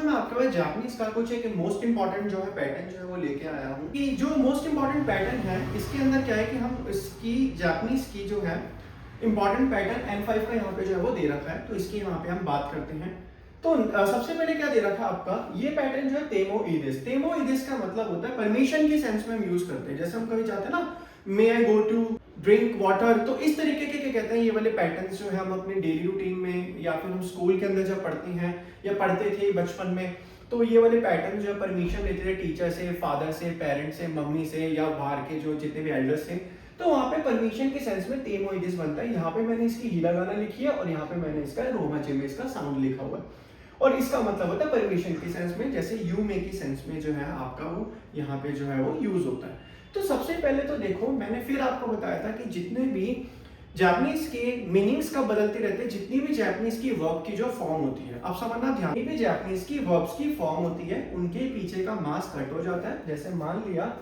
मैं आपके पास जापानीज का कुछ एक मोस्ट इंपॉर्टेंट जो है पैटर्न जो है वो लेके आया हूँ कि जो मोस्ट इंपॉर्टेंट पैटर्न है इसके अंदर क्या है कि हम इसकी जापानीज की जो है इंपॉर्टेंट पैटर्न N5 का यहाँ पे जो है वो दे रखा है, तो इसकी यहाँ पे हम बात करते हैं। तो सबसे पहले क्या दे रखा है आपका, ये पैटर्न जो है तेमो ईदिस। तेमो ईदिस का मतलब होता है परमिशन की सेंस में हम यूज करते हैं। जैसे हम कभी चाहते हैं ना, मे आई गो टू ड्रिंक वाटर, तो इस तरीके के क्या कहते हैं ये वाले पैटर्न्स जो है हम अपने डेली रूटीन में या फिर हम स्कूल के अंदर जब पढ़ते हैं या पढ़ते थे बचपन में, तो ये वाले पैटर्न जो है परमिशन लेते थे टीचर से, फादर से, पेरेंट्स से, मम्मी से या बाहर के जो जितने भी एल्डर्स थे, तो वहाँ पे परमिशन के सेंस में तेमो ईदिस बनता है। यहाँ पे मैंने इसकी हिरागाना लिखी है और यहाँ पे मैंने इसका रोमाचे में इसका साउंड लिखा हुआ है, और इसका मतलब होता है परमिशन की सेंस में, जैसे यू में की सेंस में जो है आपका वो यहाँ पे जो है वो यूज होता है। तो सबसे पहले तो देखो, मैंने फिर आपको बताया था कि जितने भी जापानीज के मीनिंग्स का बदलते रहते हैं, जितनी भी जापानीज की वर्ब की जो फॉर्म होती है, अब समझना ध्यान, भी जापानीज की वर्ब्स की फॉर्म होती है, उनके पीछे का मास कट हो जाता है। जैसे मान लिया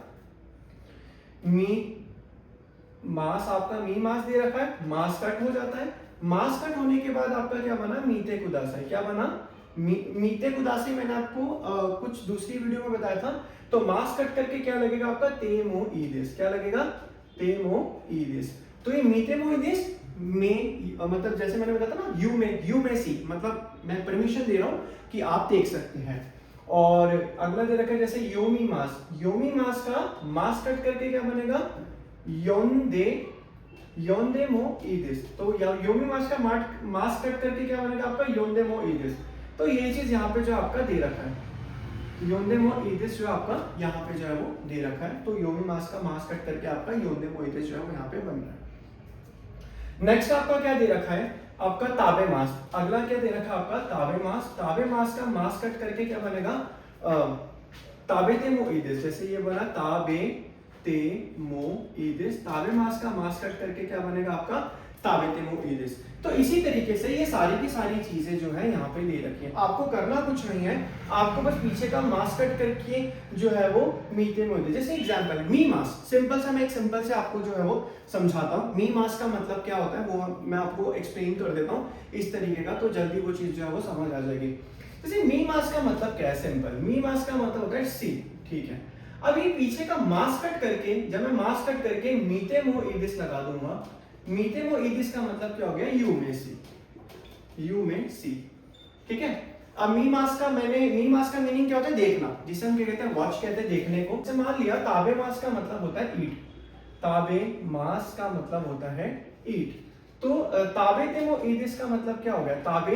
मी मास, आपका मी मास दे रखा है, मास कट हो जाता है। मास कट होने के बाद आपका क्या बना, मीते कुदासाई। क्या बना, मीते कुदासाई। मैंने आपको कुछ दूसरी वीडियो में बताया था। तो मास कट करके क्या लगेगा आपका, तेमो ईदिस। क्या लगेगा, तेमो ईदिस। तो ये मीतेमो ईदिस में मतलब जैसे मैंने बताया था ना, यू में सी, मतलब मैं परमिशन दे रहा हूं कि आप देख सकते हैं। और अगला दे रखा है जैसे योमी मास। योमी मास का मास कट करके क्या बनेगा, योंदे मो ईदिस। तो योमी मास का मास कट करके क्या बनेगा आपका, योंदे मो ईदिस। तो ये चीज यहाँ पे जो आपका दे रखा है, योंदे मो ईदिस जो आपका यहाँ पे जो है वो दे रखा है। तो योमी मास का मास कट करके आपका योंदे मो ईदिस जो है वो यहाँ पे बन रहा है। नेक्स्ट आपका क्या दे रखा है, आपका ताबे मास। अगला क्या दे रखा है आपका, ताबे मास। ताबे मास का मास कट करके क्या बनेगा, ताबे ते मो ईदिस। जैसे ये बना ताबे ते मो ईदिस। ताबे मास का मास कट करके क्या बनेगा आपका, ताबे ते मो ईदिस। तो इसी तरीके से ये सारी की सारी चीजें जो है यहाँ पे दे रखी है। आपको करना कुछ नहीं है, आपको बस पीछे का मास कट करके जो है वो मीते में होते। जैसे एग्जांपल मी मास, सिंपल सा मैं एक सिंपल से आपको जो है वो समझाता हूँ। मी मास का मतलब क्या होता है वो मैं आपको एक्सप्लेन कर देता हूँ इस तरीके का, तो जल्दी वो चीज जो है वो समझ आ जाएगी। जैसे मी मास का मतलब क्या है, सिंपल मी मास का मतलब होता है सी, ठीक है। अब ये पीछे का मास कट करके, जब मैं मास कट करके मीते मो ईदिस लगा दूंगा, मीते मो ईदिस का मतलब क्या हो गया, यू में सी, यू में सी, ठीक है। अब मी मास का मीनिंग क्या होता है, देखना, जिसे हम क्या कहते हैं, वॉच कहते हैं देखने को। जैसे मान लिया ताबे मास का मतलब होता है ईट, ताबे मास का मतलब होता है ईट। तो ताबे ते मो ईदिस का मतलब क्या हो गया, ताबे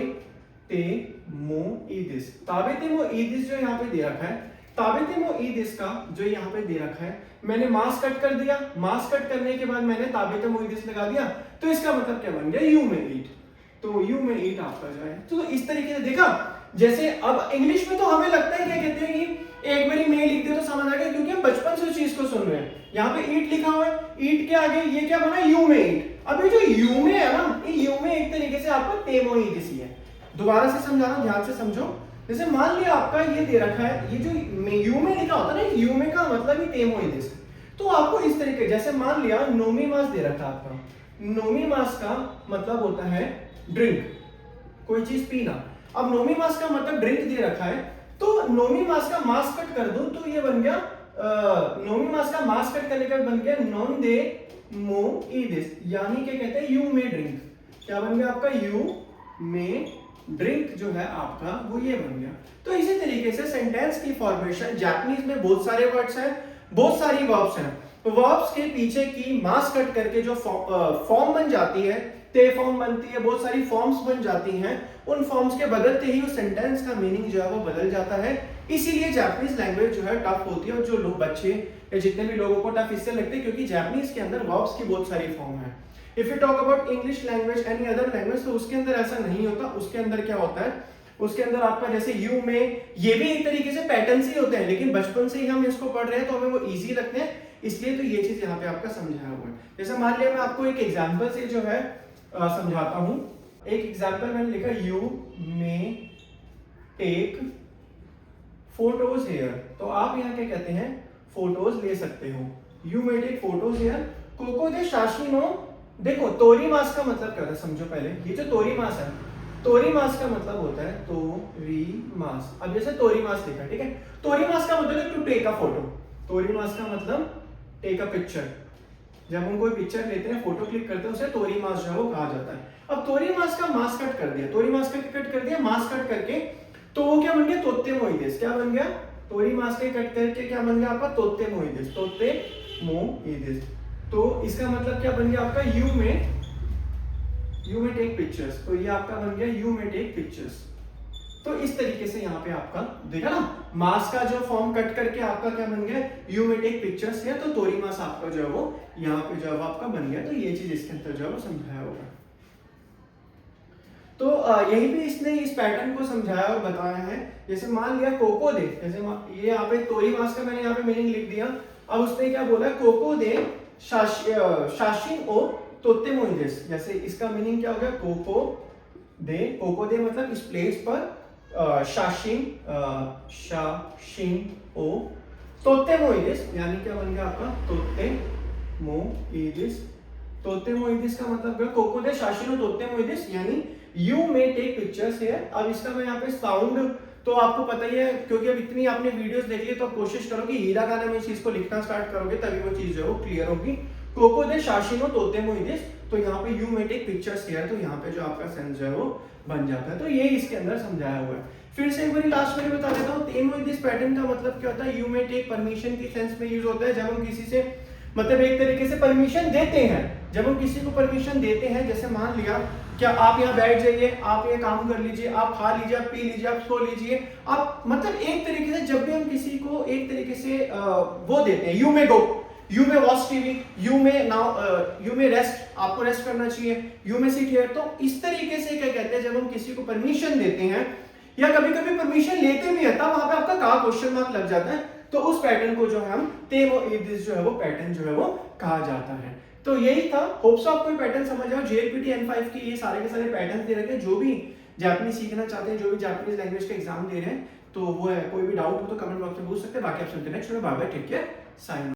ते मो ईदिस। ताबे ते मो ईदिस जो यहाँ पे दे रखा है, ताबे ते मो ईदिस का जो यहाँ पे दे रखा है, मैंने मास कट कर दिया। मास कट करने के बाद मैंने ताबे ते मो ईदिस लगा दिया, तो इसका मतलब क्या बन गया, यू में ईट। तो यू में ईट आपका जो है, तो इस तरीके से देखा। जैसे अब इंग्लिश में तो हमें लगता है क्या कहते हैं कि एक बारी में लिख दे तो समझ आ गया, क्योंकि हम बचपन से उस चीज को सुन रहे हैं। यहाँ पे ईट लिखा हुआ है, ईट के आगे ये क्या बना, यू में ईट। अब ये जो यू में है ना, ये यू में एक तरीके से आपका तेमो ईदिस ही है। दोबारा से समझा रहा हूं, ध्यान से समझो। जैसे मान लिया आपका ये दे रखा है, ये जो यू में लिखा होता है ना, यू में का मतलब ही तेमो ईदिस। तो आपको इस तरीके, जैसे मान लिया नोमी मास दे रखा है आपका, नोमी मास का मतलब होता है ड्रिंक, कोई चीज पीना। अब नोमी मास का मतलब ड्रिंक दे रखा है, तो नोमी मास का मास कट कर दूं तो ये बन गया, नोमी मास का मास कट करने का बन गया नॉन दे मो ईदिस, यानी क्या कहते हैं, यू में ड्रिंक। क्या बन गया आपका, यू में ड्रिंक जो है आपका वो ये बन गया। तो इसी तरीके से सेंटेंस की फॉर्मेशन, जापानीज में बहुत सारे वर्ड्स हैं, बहुत सारी वर्ब्स हैं, तो वर्ब्स के पीछे की मास कट करके जो फॉर्म बन जाती है, ते फॉर्म बनती है, बहुत सारी फॉर्म्स बन जाती हैं। उन फॉर्म्स के बदलते ही उस सेंटेंस का मीनिंग जो है वो बदल जाता है। इसीलिए जापानीज लैंग्वेज जो है टफ होती है, और जो लोग बच्चे या जितने भी लोगों को टफ इससे लगते हैं क्योंकि जापानीज के अंदर वर्ब्स की बहुत सारी फॉर्म है। If you talk about English language, any other language, तो उसके अंदर ऐसा नहीं होता। उसके अंदर क्या होता है, उसके अंदर आपका जैसे यू में ये भी एक तरीके से पैटर्न्स ही होते हैं, लेकिन बचपन से ही हम इसको पढ़ रहे हैं तो हमें वो इजी लगते हैं, इसलिए तो ये चीज यहाँ पे आपका समझाया हुआ है। जैसे मान लिया मैं आपको एक एग्जांपल से जो है समझाता हूं। एक एग्जांपल मैंने लिखा, यू में टेक फोटोज हेयर। तो आप यहाँ क्या कहते हैं, फोटोज ले सकते हो। यू में टेक फोटोज हेयर, कोको दे शाशिनो। देखो तोरी मास का मतलब क्या होता है, समझो पहले। ये जो तोरी मास है, तोरीमास का मतलब होता है तोरीमास। अब जैसे तोरीमास लिखा, ठीक है, तोरीमास का मतलब है टू टेक अ फोटो। तोरीमास का मतलब टेक अ पिक्चर। जब हम कोई पिक्चर लेते हैं, फोटो क्लिक करते हैं, उसे तोरीमास जो है वो कहा जाता है। अब तोरीमास का मास कट कर दिया, तोरीमास का कट कर दिया, मास कट करके, तो वो क्या बन गया, तोत्तेमोइदेस। क्या बन गया, तोरीमास के कट करके क्या बन गया आपका, तोत्तेमोइदेस। तोत्तेमोइदेस। तो इसका मतलब क्या बन गया आपका, यू में टेक पिक्चर्स। तो ये आपका बन गया यू में टेक पिक्चर्स। तो इस तरीके से यहाँ पे आपका देखा ना, मास का जो फॉर्म कट करके आपका क्या बन गया, यू में टेक पिक्चर्स है, तो तोरीमास आपका जो है वो यहाँ पे जो है आपका बन गया। तो ये चीज इसके अंदर जो है वो समझाया होगा। तो यही भी इसने इस पैटर्न को समझाया और बताया है। जैसे मान लिया कोको दे, जैसे ये यहाँ पे तोरीमास का मैंने यहाँ पे मीनिंग लिख दिया। अब उसने क्या बोला, कोको दे शाशिन ओ तोत्तेमोइदेस। जैसे इसका मीनिंग क्या हो गया, कोको दे मतलब इस प्लेस पर शाशिन ओ तोत्तेमोइदेस, यानी क्या बन गया आपका, तोत्तेमोइदेस। तोत्तेमोइदेस का मतलब है कोको दे शाशिनो तोत्तेमोइदेस, यानी you may take pictures here. अब इसका मैं यहाँ पे साउंड तो आपको पता ही है, क्योंकि अब इतनी आपने वीडियोस देख ली, तो आप कोशिश करो कि हीरागाना में इस चीज को लिखना स्टार्ट करोगे, तभी वो चीज जो है वो क्लियर होगी। कोको दे शाशिनो तोत्तेमोइदेस, तो यहाँ पे you may take pictures here, तो यहाँ पे जो आपका सेंस जो है वो बन जाता है। तो ये इसके अंदर समझाया हुआ है। फिर से एक बार लास्ट में बता देता हूँ, तेमोइदेस पैटर्न का मतलब क्या होता है, यू मे टेक परमिशन की सेंस में यूज होता है। जब हम किसी से मतलब एक तरीके से परमिशन देते हैं, जब हम किसी को परमिशन देते हैं, जैसे मान लिया क्या आप यहाँ बैठ जाइए, आप ये काम कर लीजिए, आप खा लीजिए, आप पी लीजिए, आप सो लीजिए, आप मतलब एक तरीके से जब भी हम किसी को एक तरीके से वो देते हैं, you may go, you may watch TV, you may now, you may rest, आपको रेस्ट करना चाहिए, यू मे सिट हियर। तो इस तरीके से क्या कहते हैं, जब हम किसी को परमिशन देते हैं या कभी कभी परमिशन लेते भी है, तब वहां पे आपका का क्वेश्चन मार्क लग जाता है, तो उस पैटर्न को जो है हम तेमोइदेस जो है वो पैटर्न जो है वो कहा जाता है। तो यही था, होप्स आपको ये पैटर्न समझ आओ। JLPT N5 के ये सारे के सारे पैटर्न दे रखे हैं। जो भी जापानीज सीखना चाहते हैं, जो भी जापानीज लैंग्वेज का एग्जाम दे रहे हैं, तो वो है, कोई भी डाउट हो तो कमेंट बॉक्स में पूछ सकते हैं। बाकी आप सुनते नेक्स्ट में, bye bye, take care, sign.